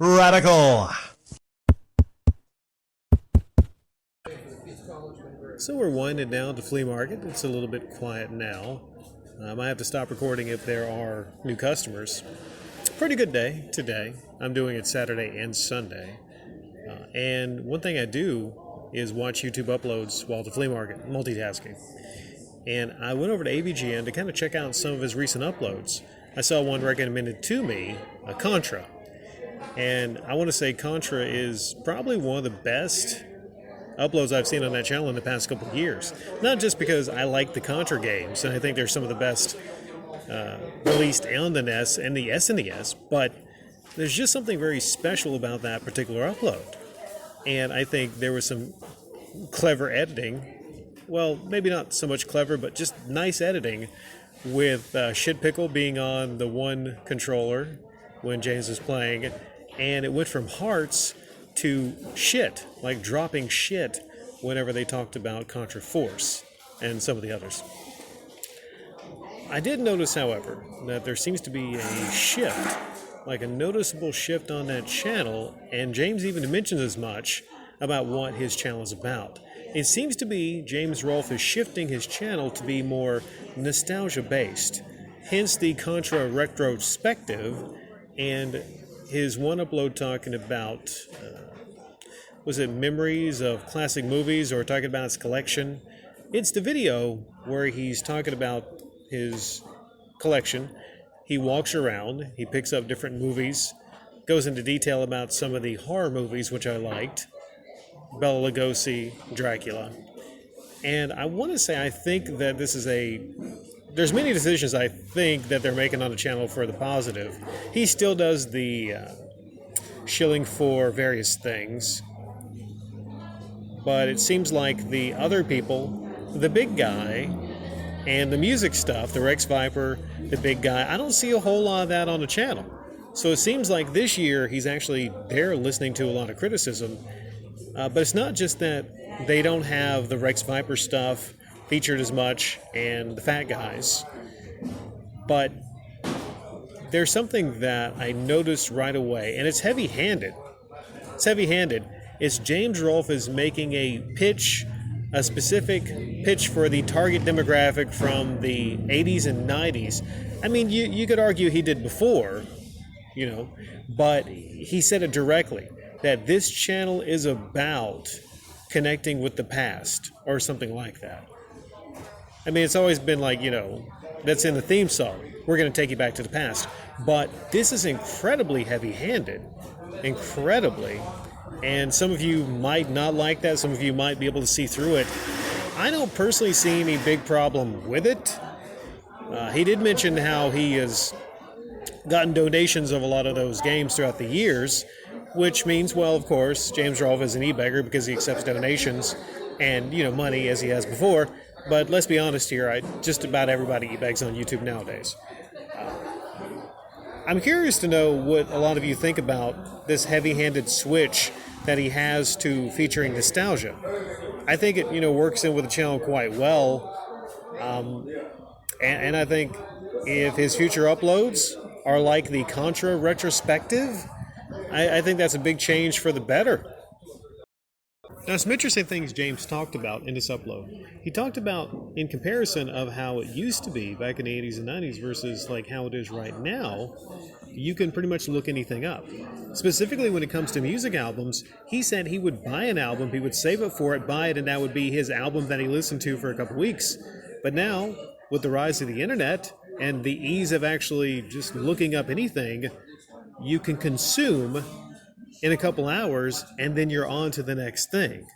Radical. So we're winding down to flea market. It's a little bit quiet now. I have to stop recording if there are new customers. Pretty good day today. I'm doing it Saturday and Sunday. And one thing I do is watch YouTube uploads while at the flea market, multitasking. And I went over to AVGN to kind of check out some of his recent uploads. I saw one recommended to me, a Contra. And I want to say Contra is probably one of the best uploads I've seen on that channel in the past couple of years. Not just because I like the Contra games, and I think they're some of the best released on the NES and the SNES, but there's just something very special about that particular upload. And I think there was some clever editing. Well, maybe not so much clever, but just nice editing with Shit Pickle being on the one controller when James was playing, and it went from hearts to shit, like dropping shit whenever they talked about Contra Force and some of the others. I did notice, however, that there seems to be a shift, like a noticeable shift on that channel, and James even mentions as much about what his channel is about. It seems to be James Rolfe is shifting his channel to be more nostalgia-based, hence the Contra retrospective, and his one upload talking about, was it memories of classic movies or talking about his collection? It's the video where he's talking about his collection. He walks around, he picks up different movies, goes into detail about some of the horror movies, which I liked, Bela Lugosi, Dracula. And I want to say I think that this is there's many decisions I think that they're making on the channel for the positive. He still does the shilling for various things, but it seems like the other people, the big guy, and the music stuff, the Rex Viper, the big guy, I don't see a whole lot of that on the channel. So it seems like this year he's actually there listening to a lot of criticism. But it's not just that they don't have the Rex Viper stuff featured as much and the fat guys, but there's something that I noticed right away, and it's heavy-handed. It's heavy-handed. It's James Rolfe is making a specific pitch for the target demographic from the 80s and 90s. I mean, you could argue he did before, but he said it directly, that this channel is about connecting with the past or something like that. I mean, it's always been like, that's in the theme song. We're going to take you back to the past. But this is incredibly heavy-handed. Incredibly. And some of you might not like that. Some of you might be able to see through it. I don't personally see any big problem with it. He did mention how he has gotten donations of a lot of those games throughout the years, which means, well, of course, James Rolfe is an e-beggar because he accepts donations and, money as he has before. But let's be honest here, just about everybody e-begs on YouTube nowadays. I'm curious to know what a lot of you think about this heavy-handed switch that he has to featuring nostalgia. I think it, works in with the channel quite well. And I think if his future uploads are like the Contra retrospective, I think that's a big change for the better. Now, some interesting things James talked about in this upload. He talked about, in comparison of how it used to be back in the 80s and 90s versus like how it is right now, you can pretty much look anything up. Specifically when it comes to music albums, he said he would buy an album, he would save up for it, buy it, and that would be his album that he listened to for a couple weeks. But now, with the rise of the internet and the ease of actually just looking up anything, you can consume in a couple hours, and then you're on to the next thing.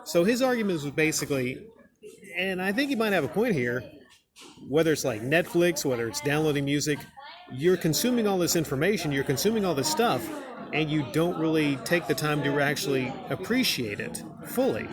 So his argument was basically, and I think he might have a point here, whether it's like Netflix, whether it's downloading music, you're consuming all this information, you're consuming all this stuff, and you don't really take the time to actually appreciate it fully.